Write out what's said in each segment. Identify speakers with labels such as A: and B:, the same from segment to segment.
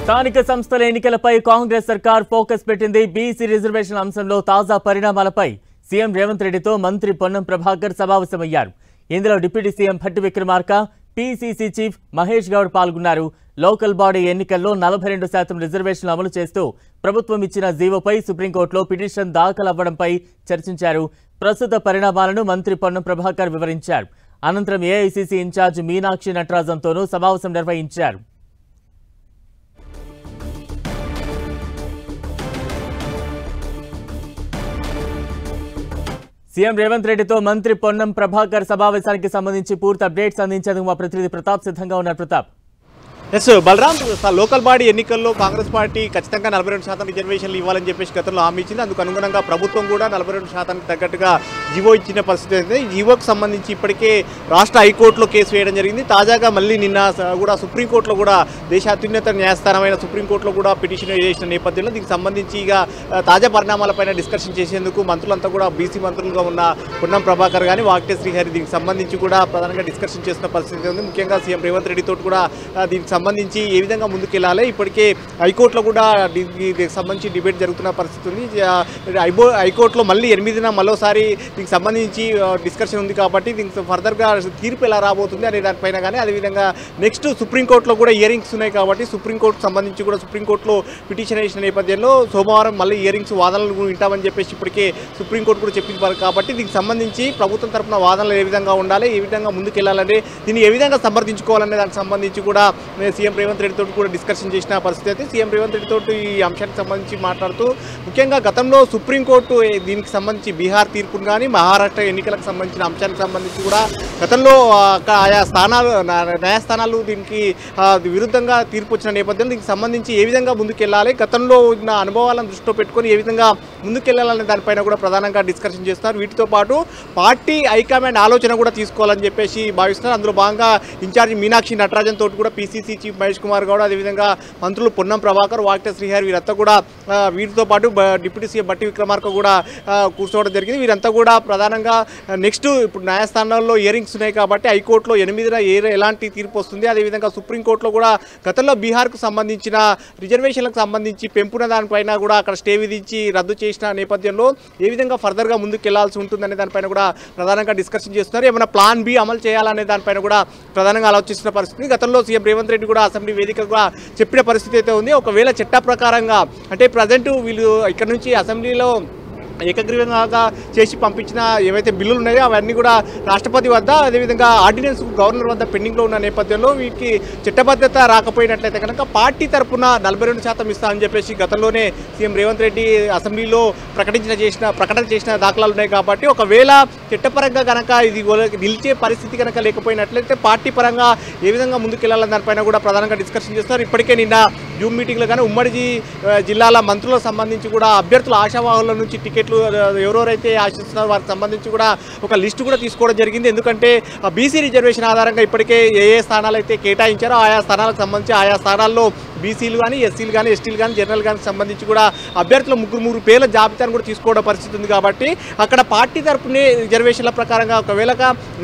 A: స్థానిక సంస్థల ఎన్నికలపై కాంగ్రెస్ సర్కార్ ఫోకస్ పెట్టింది. బీసీ రిజర్వేషన్ అంశంలో తాజా పరిణామాలపై సీఎం రేవంత్ రెడ్డితో మంత్రి పొన్నం ప్రభాకర్ సమావేశమయ్యారు. ఇందులో deputy CM Bhatti Vikramarka, PCC chief Mahesh Goud పాల్గొన్నారు. లోకల్ బాడీ ఎన్నికల్లో 42% రిజర్వేషన్లు అమలు చేస్తూ ప్రభుత్వం ఇచ్చిన జీవోపై సుప్రీంకోర్టులో పిటిషన్ దాఖలవ్వడంపై చర్చించారు. ప్రస్తుత పరిణామాలను మంత్రి పొన్నం ప్రభాకర్ వివరించారు. అనంతరం ఏఐసీసీ ఇన్ఛార్జ్ మీనాక్షి నటరాజన్తోనూ సమావేశం నిర్వహించారు. సీఎం రేవంత్ రెడ్డితో మంత్రి పొన్నం ప్రభాకర్ సమావేశానికి సంబంధించి పూర్తి అప్డేట్స్ అందించేందుకు మా ప్రతినిధి ప్రతాప్ సిద్ధంగా ఉన్నారు. Pratap.
B: Yes Balaram, local body ఎన్నికల్లో కాంగ్రెస్ పార్టీ ఖచ్చితంగా 42% రిజర్వేషన్లు ఇవ్వాలని చెప్పేసి గతంలో హామీ ఇచ్చింది. అందుకు అనుగుణంగా ప్రభుత్వం కూడా 42% తగ్గట్టుగా జీవో ఇచ్చిన పరిస్థితి అయితే ఈ జీవోకి సంబంధించి ఇప్పటికే రాష్ట్ర హైకోర్టులో కేసు వేయడం జరిగింది. తాజాగా మళ్ళీ నిన్న కూడా సుప్రీంకోర్టులో కూడా దేశ అత్యున్నత న్యాయస్థానమైన సుప్రీంకోర్టులో కూడా పిటిషన్ చేసిన నేపథ్యంలో దీనికి సంబంధించి ఇక తాజా పరిణామాలపైన డిస్కషన్ చేసేందుకు మంత్రులంతా కూడా బీసీ మంత్రులుగా ఉన్న పొన్నం ప్రభాకర్ కానీ వాక్టే శ్రీహరి దీనికి సంబంధించి కూడా ప్రధానంగా డిస్కషన్ చేసిన పరిస్థితి ఉంది. ముఖ్యంగా సీఎం రేవంత్ రెడ్డితో కూడా దీనికి సంబంధించి ఏ విధంగా ముందుకెళ్ళాలి, ఇప్పటికే హైకోర్టులో కూడా దీనికి సంబంధించి డిబేట్ జరుగుతున్న పరిస్థితి ఉంది. హైకోర్టులో మళ్ళీ 8న మరోసారి దీనికి సంబంధించి డిస్కషన్ ఉంది కాబట్టి దీనికి ఫర్దర్గా తీర్పు ఎలా రాబోతుంది అనే దానిపైన కానీ అదేవిధంగా నెక్స్ట్ సుప్రీంకోర్టులో కూడా హియరింగ్స్ ఉన్నాయి కాబట్టి సుప్రీంకోర్టుకు సంబంధించి కూడా సుప్రీంకోర్టులో పిటిషన్ వేసిన నేపథ్యంలో సోమవారం మళ్ళీ హియరింగ్స్ వాదనలు వింటామని చెప్పేసి ఇప్పటికే సుప్రీంకోర్టు కూడా చెప్పింది కాబట్టి దీనికి సంబంధించి ప్రభుత్వం తరఫున వాదనలు ఏ విధంగా ఉండాలి, ఏ విధంగా ముందుకెళ్లాలంటే దీన్ని ఏ విధంగా సమర్థించుకోవాలనే దానికి సంబంధించి కూడా సీఎం రేవంత్ రెడ్డితో కూడా డిస్కషన్ చేసిన పరిస్థితి అయితే సీఎం రేవంత్ రెడ్డితో ఈ అంశానికి సంబంధించి మాట్లాడుతూ ముఖ్యంగా గతంలో సుప్రీంకోర్టు దీనికి సంబంధించి బీహార్ తీర్పును కానీ మహారాష్ట్ర ఎన్నికలకు సంబంధించిన అంశానికి సంబంధించి కూడా గతంలో ఆయా న్యాయస్థానాలు దీనికి విరుద్ధంగా తీర్పు వచ్చిన నేపథ్యంలో దీనికి సంబంధించి ఏ విధంగా ముందుకెళ్ళాలి, గతంలో ఉన్న అనుభవాలను దృష్టిలో పెట్టుకొని ఏ విధంగా ముందుకెళ్లాలనే దానిపైన కూడా ప్రధానంగా డిస్కషన్ చేస్తున్నారు. వీటితో పాటు పార్టీ హైకమాండ్ ఆలోచన కూడా తీసుకోవాలని చెప్పేసి భావిస్తున్నారు. అందులో భాగంగా ఇన్ఛార్జి మీనాక్షి నటరాజన్ తోటి కూడా పీసీసీ చీఫ్ మహేష్ కుమార్ గౌడ్, అదేవిధంగా మంత్రులు పొన్నం ప్రభాకర్, వాక్టే శ్రీహరి వీరంతా కూడా వీరితో పాటు డిప్యూటీ సీఎం భట్టి విక్రమార్క కూడా కూర్చోవడం జరిగింది. వీరంతా కూడా ప్రధానంగా నెక్స్ట్ ఇప్పుడు న్యాయస్థానాల్లో హియరింగ్స్ ఉన్నాయి కాబట్టి హైకోర్టులో 8న ఎలాంటి తీర్పు వస్తుంది, అదేవిధంగా సుప్రీంకోర్టులో కూడా గతంలో బీహార్కు సంబంధించిన రిజర్వేషన్లకు సంబంధించి పెంపున దానిపైన కూడా అక్కడ స్టే విధించి రద్దు చేసిన నేపథ్యంలో ఏ విధంగా ఫర్దర్గా ముందుకు వెళ్లాల్సి ఉంటుందనే దానిపైన కూడా ప్రధానంగా డిస్కషన్ చేస్తున్నారు. ఏమైనా ప్లాన్ బి అమలు చేయాలనే దానిపైన కూడా ప్రధానంగా ఆలోచిస్తున్న పరిస్థితి. గతంలో సీఎం రేవంత్ రెడ్డి కూడా అసెంబ్లీ వేదికగా చెప్పిన పరిస్థితి అయితే ఉంది. ఒకవేళ చట్ట ప్రకారంగా అంటే ప్రజెంట్ వీళ్ళు ఇక్కడ నుంచి అసెంబ్లీలో ఏకగ్రీవంగా చేసి పంపించిన ఏవైతే బిల్లులు ఉన్నాయో అవన్నీ కూడా రాష్ట్రపతి వద్ద అదేవిధంగా ఆర్డినెన్స్ గవర్నర్ వద్ద పెండింగ్లో ఉన్న నేపథ్యంలో వీటికి చట్టబద్ధత రాకపోయినట్లయితే కనుక పార్టీ తరఫున 42% ఇస్తామని చెప్పేసి గతంలోనే సీఎం రేవంత్ రెడ్డి అసెంబ్లీలో ప్రకటన చేసిన దాఖలాలు ఉన్నాయి కాబట్టి ఒకవేళ చట్టపరంగా కనుక ఇది నిలిచే పరిస్థితి కనుక లేకపోయినట్లయితే పార్టీ పరంగా ఏ విధంగా ముందుకెళ్లాలని దానిపైన కూడా ప్రధానంగా డిస్కషన్ చేస్తారు. ఇప్పటికే నిన్న జూమ్ మీటింగ్లో కానీ ఉమ్మడి జిల్లాల మంత్రులకు సంబంధించి కూడా అభ్యర్థుల ఆశావాహుల నుంచి టికెట్లు ఎవరెవరైతే ఆశిస్తున్నారో వారికి సంబంధించి కూడా ఒక లిస్టు కూడా తీసుకోవడం జరిగింది. ఎందుకంటే బీసీ రిజర్వేషన్ ఆధారంగా ఇప్పటికే ఏ స్థానాలు అయితే కేటాయించారో ఆయా స్థానాలకు సంబంధించి ఆయా స్థానాల్లో బీసీలు కానీ ఎస్సీలు కానీ ఎస్టీలు కానీ జనరల్ కానీ సంబంధించి కూడా అభ్యర్థుల 3 పేర్ల జాబితాను కూడా తీసుకోవడం పరిస్థితి ఉంది కాబట్టి అక్కడ పార్టీ తరపునే రిజర్వేషన్ల ప్రకారంగా ఒకవేళ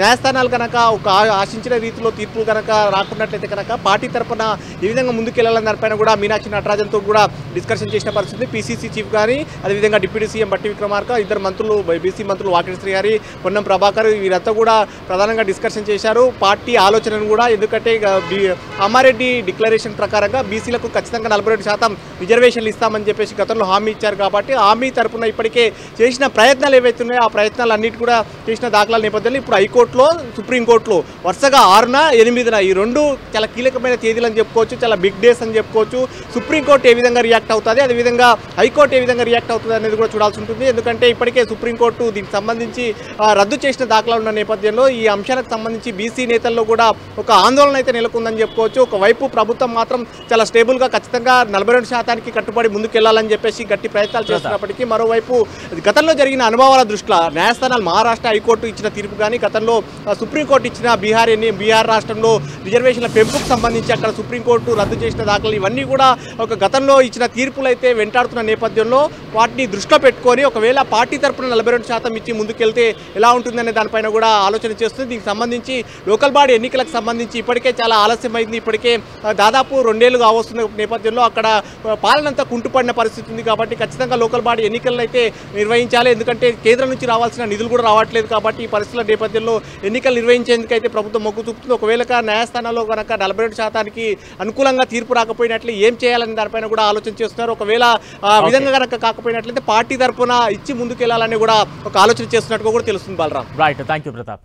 B: న్యాయస్థానాలు కనుక ఒక ఆశించిన రీతిలో తీర్పు కనుక రాకున్నట్లయితే కనుక పార్టీ తరపున ఏ విధంగా ముందుకెళ్లాలని దానిపైన కూడా మీనాక్షి నటరాజన్తో కూడా డిస్కషన్ చేసిన పరిస్థితి. పీసీసీ చీఫ్ కానీ అదేవిధంగా డిప్యూటీ సీఎం భట్టి విక్రమార్క, ఇద్దరు మంత్రులు బీసీ మంత్రులు వాక్టే శ్రీహరి, పొన్నం ప్రభాకర్ వీరంతా కూడా ప్రధానంగా డిస్కషన్ చేశారు పార్టీ ఆలోచనను కూడా. ఎందుకంటే అమ్మారెడ్డి డిక్లరేషన్ ప్రకారంగా బీసీలకు ఖచ్చితంగా 42% రిజర్వేషన్లు ఇస్తామని చెప్పేసి గతంలో హామీ ఇచ్చారు కాబట్టి హామీ తరపున ఇప్పటికే చేసిన ప్రయత్నాలు ఏవైతే ఉన్నాయో ఆ ప్రయత్నాలు అన్నిటి కూడా చేసిన దాఖలాల నేపథ్యంలో ఇప్పుడు హైకోర్టులో సుప్రీంకోర్టులో వరుసగా 6న 8న ఈ 2 చాలా కీలకమైన తేదీలు అని చెప్పుకోవచ్చు, చాలా బిగ్ డేస్ అని చెప్పుకోవచ్చు. సుప్రీంకోర్టు ఏ విధంగా రియాక్ట్ అవుతుంది, అదేవిధంగా హైకోర్టు ఏ విధంగా రియాక్ట్ అవుతుంది అనేది కూడా చూడాల్సి ఉంటుంది. ఎందుకంటే ఇప్పటికే సుప్రీంకోర్టు దీనికి సంబంధించి రద్దు చేసిన దాఖలాలు ఉన్న నేపథ్యంలో ఈ అంశాలకు సంబంధించి బీసీ నేతల్లో కూడా ఒక ఆందోళన అయితే నెలకొందని చెప్పుకోవచ్చు. ఒకవైపు ప్రభుత్వం మాత్రం చాలా స్టేబుల్గా ఖచ్చితంగా 42% కట్టుబడి ముందుకెళ్లాలని చెప్పేసి గట్టి ప్రయత్నాలు చేస్తున్నప్పటికీ మరోవైపు గతంలో జరిగిన అనుభవాల దృష్ట్యా న్యాయస్థానాలు మహారాష్ట్ర హైకోర్టు ఇచ్చిన తీర్పు కానీ గతంలో సుప్రీంకోర్టు ఇచ్చిన బీహార్ రాష్ట్రంలో రిజర్వేషన్ల పెంపుకు సంబంధించి అక్కడ సుప్రీంకోర్టు రద్దు చేసిన దాఖలు ఇవన్నీ కూడా ఒక గతంలో ఇచ్చిన తీర్పులు అయితే వెంటాడుతున్న నేపథ్యంలో వాటిని దృష్టిలో పెట్టుకొని ఒకవేళ పార్టీ తరపున 42% ఇచ్చి ముందుకెళ్తే ఎలా ఉంటుందనే దానిపైన కూడా ఆలోచన చేస్తుంది. దీనికి సంబంధించి లోకల్ బాడీ ఎన్నికలకు సంబంధించి ఇప్పటికే చాలా ఆలస్యమైంది. ఇప్పటికే దాదాపు 2 ఏళ్లు కావచ్చు వస్తున్న నేపథ్యంలో అక్కడ పాలనంతా కుంటుపడిన పరిస్థితి ఉంది కాబట్టి ఖచ్చితంగా లోకల్ బాడీ ఎన్నికలను అయితే నిర్వహించాలి. ఎందుకంటే కేంద్రం నుంచి రావాల్సిన నిధులు కూడా రావట్లేదు కాబట్టి ఈ పరిస్థితుల నేపథ్యంలో ఎన్నికలు నిర్వహించేందుకు అయితే ప్రభుత్వం మొగ్గు చూపుతుంది. ఒకవేళ న్యాయస్థానంలో కనుక 42% అనుకూలంగా తీర్పు రాకపోయినట్లు ఏం చేయాలని దానిపైన కూడా ఆలోచన చేస్తున్నారు. ఒకవేళ ఆ విధంగా కనుక కాకపోయినట్లయితే పార్టీ తరఫున ఇచ్చి ముందుకెళ్లాలని కూడా ఒక ఆలోచన చేస్తున్నట్టుగా కూడా తెలుస్తుంది. Balaram.
A: Right, thank you Pratap.